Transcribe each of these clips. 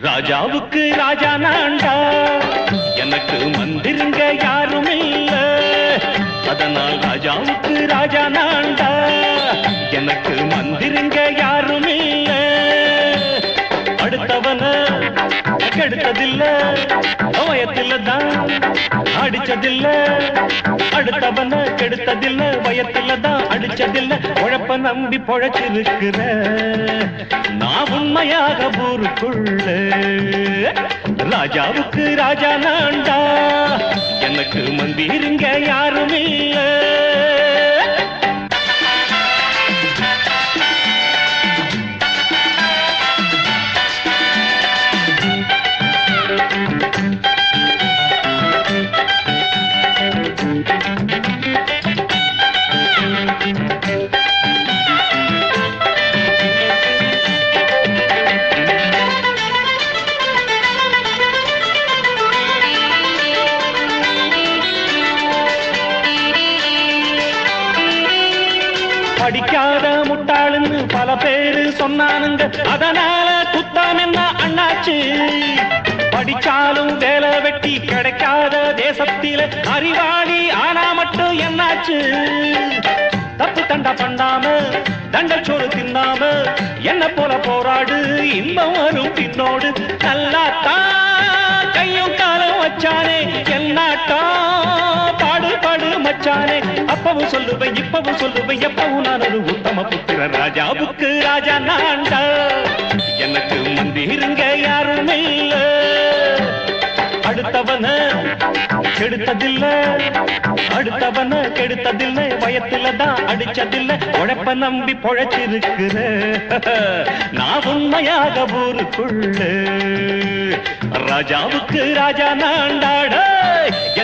ராஜாவுக்கு ராஜா நான்டா, எனக்கு மந்திருங்க யாரும் இல்ல. அதனால் ராஜாவுக்கு ராஜா நான்டா, எனக்கு மந்திருங்க யாரும் இல்ல. அடுத்தவன கெடுத்ததில்ல, வயத்தில்தான் அடிச்சதில்ல. அடுத்தவன கெடுத்ததில்ல, வயத்தில்தான் அடிச்சதில்ல. உழப்ப நம்பி பொழைச்சிருக்கிற நான் உண்மையாக ஊருக்குள்ள. ராஜாவுக்கு ராஜா நான்டா, எனக்கு மந்திருங்க யாரும் இல்ல. படிக்காத முட்டாளுன்னு பல பேரு சொன்னானுங்க, அதனால குத்தம் என்ன அண்ணாச்சு. படிச்சாலும் வேலை வெட்டி கிடைக்காத தேசத்தில அறிவாளி ஆனா மட்டும் என்னாச்சு. தப்பு தண்டா பண்ணாம தண்டச்சோறு தின்னாம என்ன போல போராடு, இன்பம் வரும் பின்னோடு. நல்லாத்தான் கையும் காலம் வச்சானே, என்னாட்டா பாடு பாடு மச்சானே. அப்பவும் சொல்லுவேன் இப்பவும் சொல்லுவேன், எப்பவும் நான் ஒரு உத்தம புத்திர. ராஜாவுக்கு ராஜா நான்டா, எனக்கு மந்திருங்க யாரும் இல்ல. அடுத்தவன கெடுத்ததில்ல, அடுத்தவன கெடுத்ததில்லை, வயத்தில்தான் அடிச்சதில்லை. உழைப்ப நம்பி பொழைச்சிருக்கிற நான் உண்மையாக ஊருக்குள்ள. ராஜாவுக்கு ராஜா நான்டாட,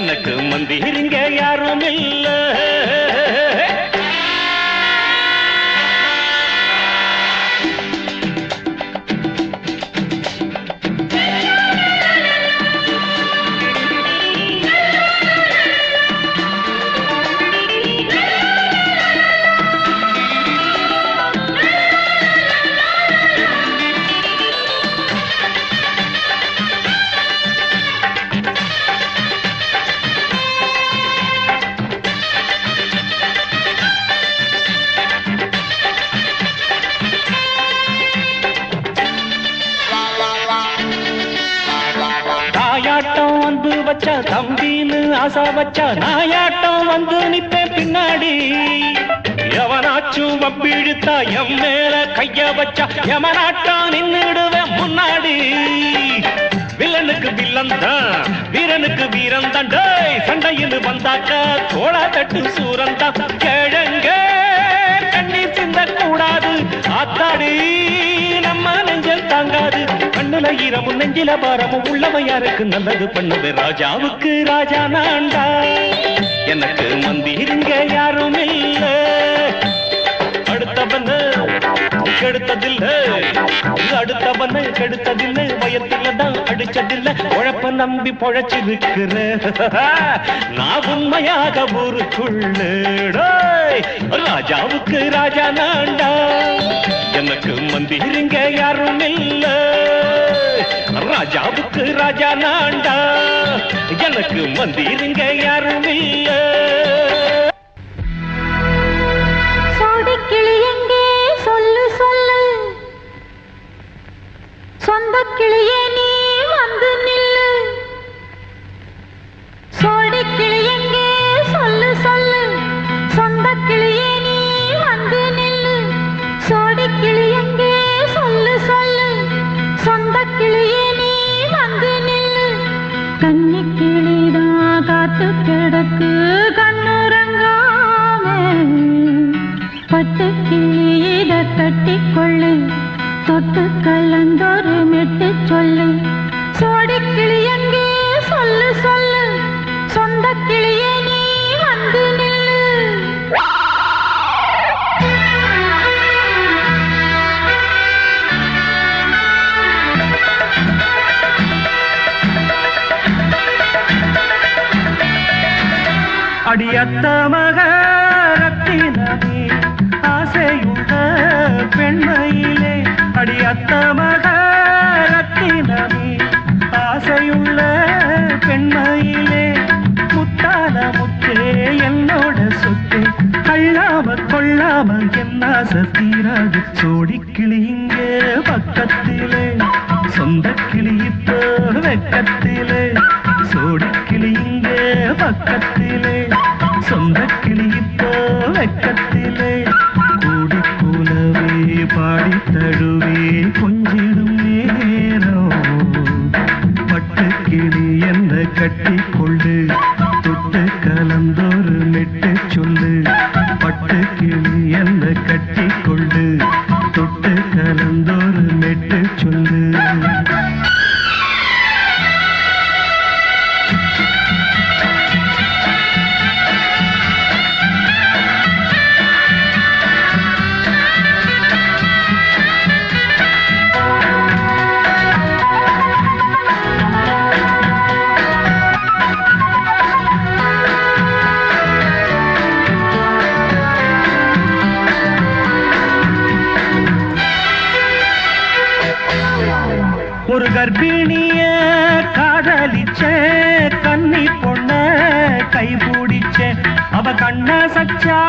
எனக்கு மந்திருங்க யாரும் இல்ல. தாயாட்டம் வந்து வச்சா தம்பின்னு ஆசா வச்சா, நாயாட்டம் வந்து நிப்பேன் பின்னாடி. எவனாச்சும் வம்பிழுத்தா எம் மேல கைய வச்சா, எவனாட்டம் நின்னுடுவேன் முன்னாடி. வில்லனுக்கு வில்லன் தான், வீரனுக்கு வீரன் தான். சண்டையில் வந்தாக்கா தோளா தட்டு சூரன் தான். கிழங்க கண்ணீர் சிந்த கூடாது, ஆத்தாடி நம்ம நெஞ்சல் தாங்காது. கண்ணுல ஈரமும் நெஞ்சில பாரமும் உள்ளவன் யாருக்கு நல்லது பண்ணுது. ராஜாவுக்கு ராஜா நான்டா, எனக்கு மந்திருங்க யாரும் இல்ல. அடுத்தவன கெடுத்ததில்லை, அடுத்தவன கெடுத்ததில்லை, வயத்தில்தான் அடிச்சதில்லை. உழைப்ப நம்பி பொழைச்சிருக்கிற நான் உண்மையாக ஊருக்குள்ள. ராஜாவுக்கு ராஜா நான்டா, எனக்கு மந்திருங்க யாரும் இல்ல. ராஜாவுக்கு ராஜா நான்டா, எனக்கு மந்திருங்க யாரும் இல்ல. சோடிக்கிளி எங்கே சொல்லு சொல்லு, சொந்த கிளியே நீ வந்து நில்லு. சோடிக்கிளி எங்கே சொல்லு சொல்லு, சொந்த கிளியே நீ வந்து நில்லு. சோடிக்கிளி எங்கே சொல்லு சொல்லு, சொந்த கிளியே நீ வந்து நில்லு. கன்னி கிளிதான் காத்து கிடக்கு கண்ணுறங்காம, பட்டு கிளியிட கட்டிக்கொள்ளு, தொட்டு கலந்தொரு மெட்டு சொல்லு. சோடி கிளி எங்கே சொல்லு சொல்லு சொந்த கிளியே நீ வந்து நில்லு அடியத்த மக ரத்தினமே ஆசையுள்ள பெண்மையிலே அடியத்த மக ரத்தினமே ஆசையுள்ள பெண்மையிலே முத்தான முத்தே என்னோட சொத்து அள்ளாம கொள்ளாம என்ன சத்தீராது சோடி கிளி இங்கே பக்கத்திலே சொந்த கிளி இப்போ வெக்கத்திலே சோடி கிளி இங்கே பக்கத்திலே சொந்த கிளி இப்போ வெக்கத்திலே கூடி கூலவே பாடி தழுவே கொஞ்சிடும் நேரம் பட்டு கிளி என்ன கட்டி கொண்டு தொட்டு கலந்தோரு மெட்டு சொல்லு பட்டு கிளி என்ன கட்டி கொண்டு தொட்டு கலந்தோரு மெட்டு சொல்லு ஒரு கர்ப்பிணிய காதலிச்ச கன்னி பொண்ண கைபிடிச்ச அவ கண்ண சச்சா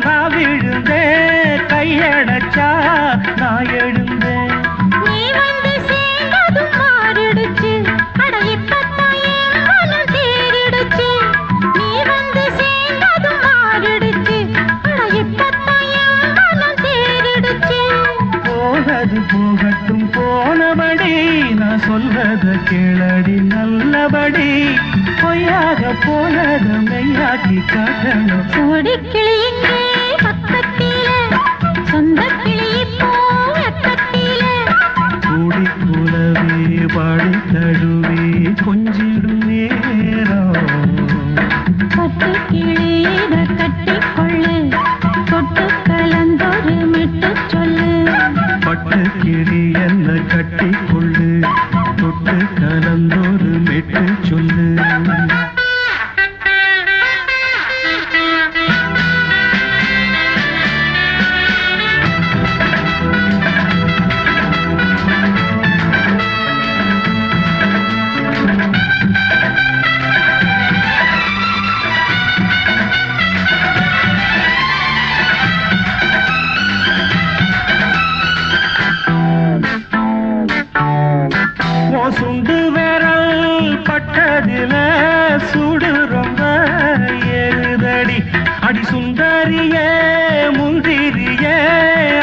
நான் விழுந்தேன் கையடைச்சா நான் எழுந்தேன் நீ வந்து சேர்ந்ததும் மாறிடுச்சு அட இப்பத்தான் என் மனம் தேறிடுச்சு நீ வந்து சேர்ந்ததும் மாறிடுச்சு அட இப்பத்தான் என் மனம் தேறிடுச்சு போனது போகட்டும் போனபடி நான் சொல்றத கேளடி நல்லபடி பொய்யாக போனத மெய்யாக்கி காட்டணும் சோடி கிளி இங்கே பக்கத்திலே சொந்த கிளி இப்போ வெக்கத்திலே கூடி கூலவே பாடி தழுவே கொஞ்சிடும் நேரம் பட்டு கிளி இத கட்டிக்கொள்ளு தொட்டு கலந்தொரு மெட்டு சொல்லு பட்டு கிளி என்ன கட்டி கொள்ளு தொட்டு கலந்தோரு மெட்டு சொல்லு சுண்டு விரல் பட்டதில சூடு ரொம்ப ஏறுதடி அடி சுந்தரியே முந்திரியே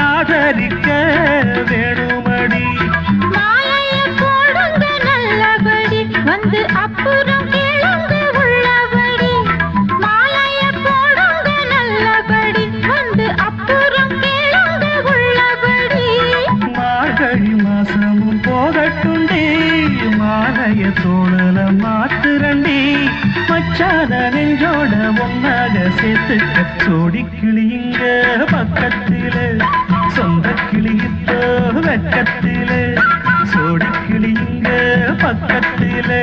ஆதரிக்க வேணுமடி மாலைய போடுங்க நல்லபடி வந்து அப்புறம் கேளுங்க உள்ளபடி மாலைய போடுங்க நல்லபடி வந்து அப்புறம் கேளுங்க உள்ளபடி மார்கழி மாசமும் போகட்டுண்டி மாலைய தோழல மாத்துரண்டி மச்சான நெஞ்சோட ஒன்னாக சேர்த்துக்க சோடி கிளி இங்க பக்கத்திலே சொந்த கிளி இப்போ வெக்கத்திலே சோடி கிளி இங்க பக்கத்திலே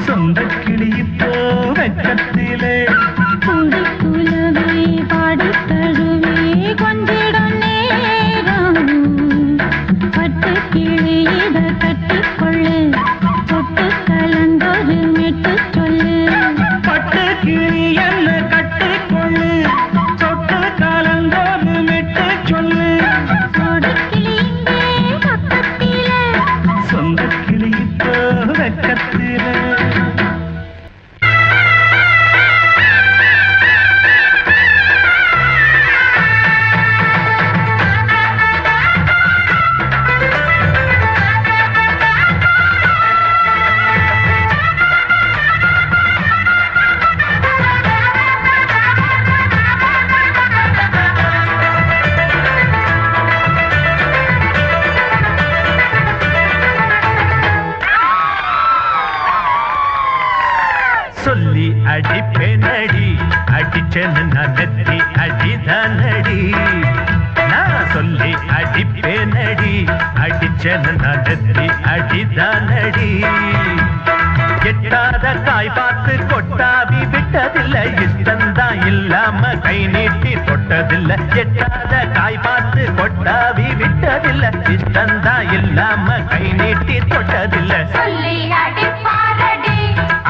சொந்த கிளி இப்போ வெக்கத்திலே கூடி குலவே பாடி தழுவே கொஞ்சிடும் நேரம் பட்டு கிளி இத கட்டிக்கொள்ளு தொட்டு கலந்தொரு மெட்டு சொல்லு பட்டு கிளி என்ன கட்டிக்கொள்ளு தொட்டு கலந்தோரு மெட்டு சொல்லு சோடி கிளி இங்கே பக்கத்திலே சொந்த கிளி இப்போ வெக்கத்திலே அடிச்சேன்னு நான் நெத்தி அடிதானடி. எட்டாத காய் பார்த்து கொட்டாவி விட்டதில்லை, இஷ்டந்தான் இல்லாம கை நீட்டி தொட்டதில்லை. எட்டாத காய் பார்த்து கொட்டாவி விட்டதில்லை, இஷ்டந்தான் இல்லாம கை நீட்டி தொட்டதில்லை. சொல்லி அடிப்பாரடி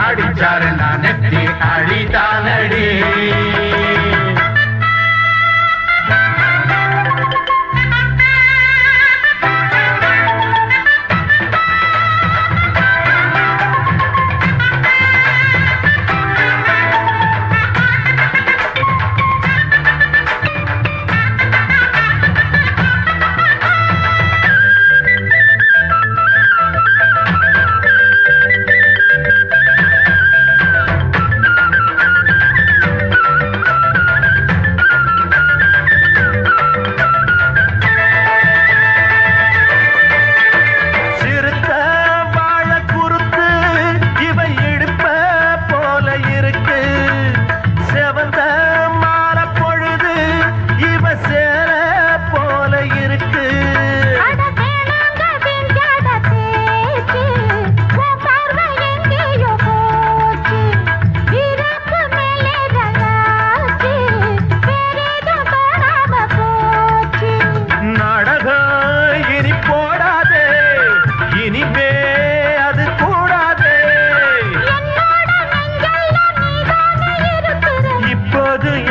அடிச்சாரு நான் நெத்தி அடிதானடி.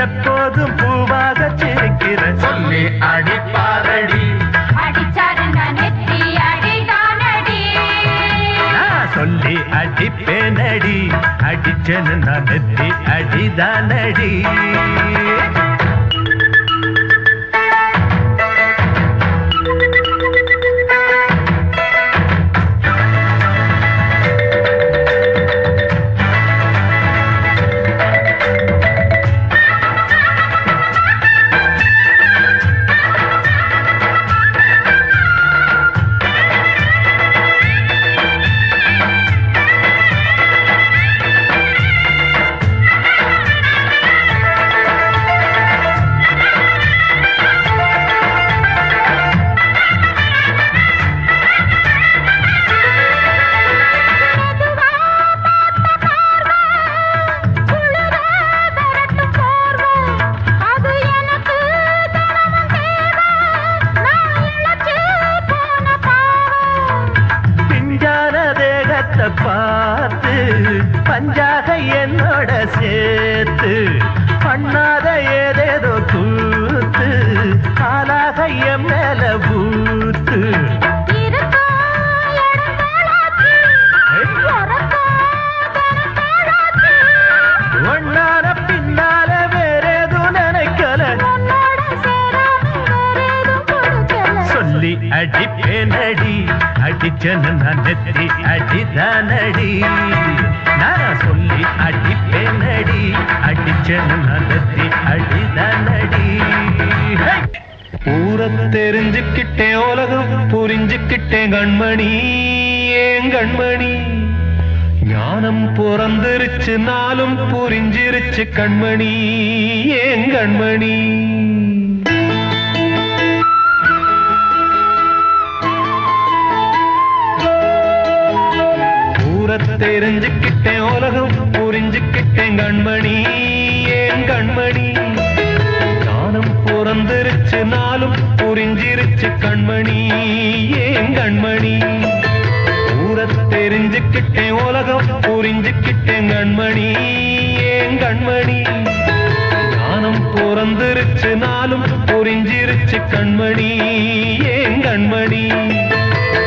எப்போதும் பூவாக சிரிக்கிற சொல்லி அடிப்பாரடி. அடிச்சாரு நான் நெத்தி அடிதானடி. நான் சொல்லி அடிப்பேனடி, அடிச்சேன்னு நான் நெத்தி அடிதானடி. பார்த்து பஞ்சாக என்னோட சேர்த்து பண்ணாத ஏதேதோ கூத்து ஆளாக என் மேல பூத்து ஒன்னார பின்னால வேறேதும் நினைக்கல சொல்லி அடிப்பேனடி. அடிச்சேன்னு நான் நெத்தி அடிதானடி. நான் சொல்லி அடிப்பேனடி, அடிச்சேன்னு நான் நெத்தி அடிதானடி. ஊர தெரிஞ்சுக்கிட்டேன், உலகம் புரிஞ்சுக்கிட்டேன் கண்மணி, ஏன் கண்மணி. ஞானம் பிறந்திருச்சு, நாளும் புரிஞ்சிருச்சு கண்மணி, ஏன் கண்மணி. தெரிஞ்சுக்கிட்டேன், உலகம் புரிஞ்சுக்கிட்டேன் கண்மணி, ஏன் கண்மணி. ஞானம் பிறந்திருச்சு, நாளும் புரிஞ்சிருச்சு கண்மணி, ஏன் கண்மணி. ஊர தெரிஞ்சுக்கிட்டேன், உலகம் புரிஞ்சுக்கிட்டேன் கண்மணி, ஏன் கண்மணி. ஞானம் பிறந்திருச்சு, நாளும் புரிஞ்சிருச்சு கண்மணி, ஏன் கண்மணி.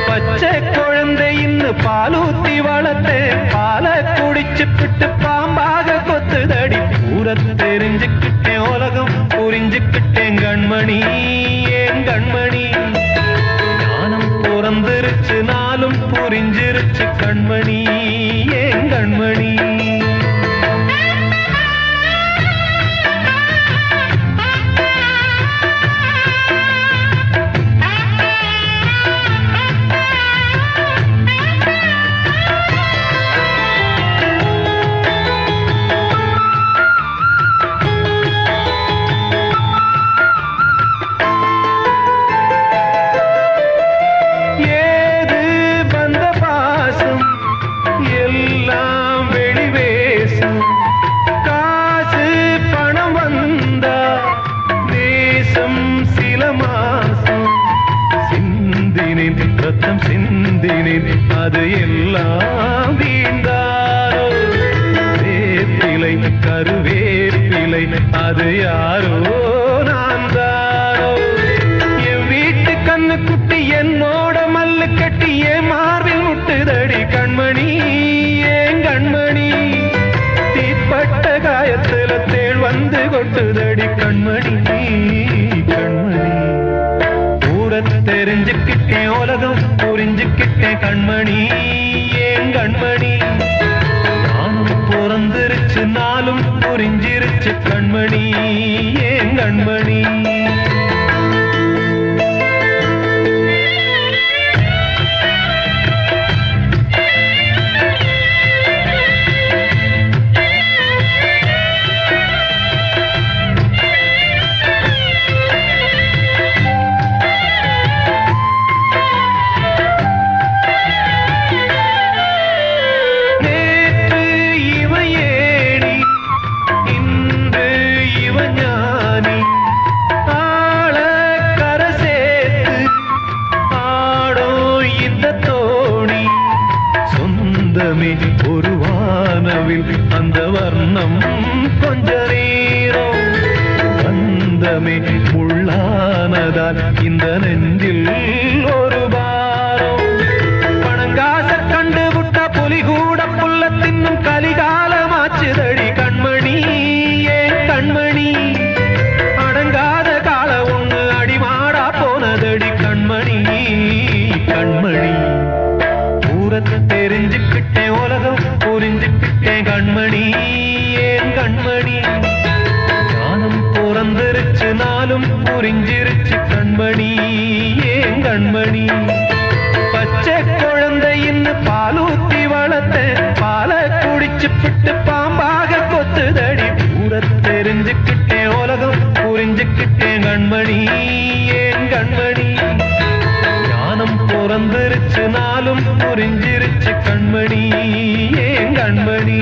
பச்சை குழந்தை இன்னும் பாலூத்தி வளர்த்து பால குடிச்சு பிட்டு பாம்பாக கொத்துதடி. ஊர தெரிஞ்சுக்கிட்டேன், உலகம் புரிஞ்சுக்கிட்டேன் கண்மணி, ஏன் கண்மணி. ஞானம் பிறந்திருச்சு, நாளும் புரிஞ்சிருச்சு கண்மணி, ஏன் கண்மணி. ரத்தம் சிந்தினேன் அது எல்லாம் வீண்டாரோ வேப்பிலை கருவேப்பிலை அது யாரோ நான் தாரோ என் வீட்டு கண்ணு குட்டி என்னோட மல்லு கட்டி என் மார்பில் முட்டுதடி கண்மணி ஏன் கண்மணி தீப்பட்ட காயத்துல தேள் வந்து கொட்டுதடி கண்மணி கண்மணி தெரிஞ்சுக்கிட்டேன் உலகம் புரிஞ்சுக்கிட்டேன் கண்மணி ஏன் கண்மணி நானும் பிறந்திருச்சு நாளும் புரிஞ்சிருச்சு கண்மணி ஏன் கண்மணி ஒரு வானவில் அந்த வர்ணம் கொஞ்ச நேரம் வந்தமே முள்ளானதால் இந்த நெஞ்சில் ஒரு பாரம் பணங்காச கண்டு விட்ட புலி கூட புல்ல தின்னும் கலிகாலமாச்சுதடி கண்மணி ஏன் கண்மணி அடங்காத கால ஒண்ணு அடிமாடா போனதடி கண்மணி கண்மணி தெரிஞ்சுக்கிட்டேன் உலகம் புரிஞ்சுக்கிட்டேன் கண்மணி ஏன் கண்மணி ஞானம் பிறந்திருச்சு நாளும் புரிஞ்சிருச்சு கண்மணி ஏன் கண்மணி பச்சை குழந்தை இன்னும் பாலூத்தி வளர்த்த பால குடிச்சு பிட்டு பாம்பாக கொத்துதடி பூர தெரிஞ்சுக்கிட்டேன் உலகம் புரிஞ்சுக்கிட்டேன் கண்மணி ஏன் கண்மணி ஞானம் பிறந்திருச்சு நாளும் புரிஞ்சிருச்சு கண்மணி ஏன் கண்மணி